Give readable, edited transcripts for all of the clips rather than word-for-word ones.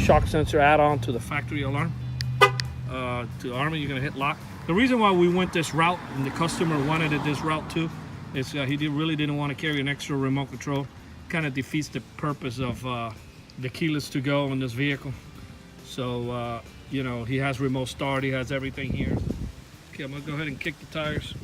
shock sensor add-on to the factory alarm. To arm it, you're gonna hit lock. The reason why we went this route, and the customer wanted it this route too, is really didn't want to carry an extra remote control. Kind of defeats the purpose of the keyless to go in this vehicle. So you know, he has remote start, he has everything here. Okay, I'm gonna go ahead and kick the tires.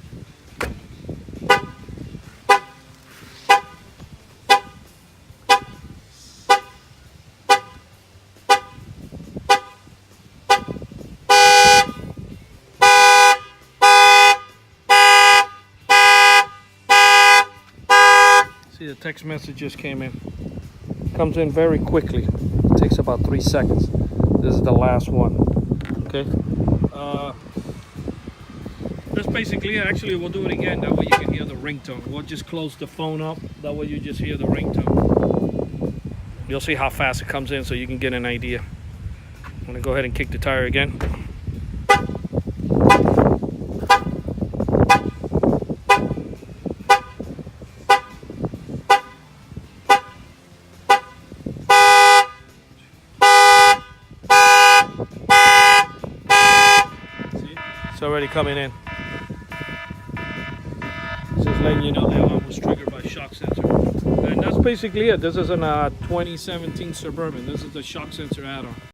See, the text message just came in. Comes in very quickly. It takes about 3 seconds. This is the last one. Okay. That's basically it. Actually, we'll do it again. That way you can hear the ringtone. We'll just close the phone up. That way you just hear the ringtone. You'll see how fast it comes in, so you can get an idea. I'm gonna go ahead and kick the tire again. It's already coming in. It's just letting you know the alarm was triggered by shock sensor. And that's basically it. This is a 2017 Suburban. This is the shock sensor add-on.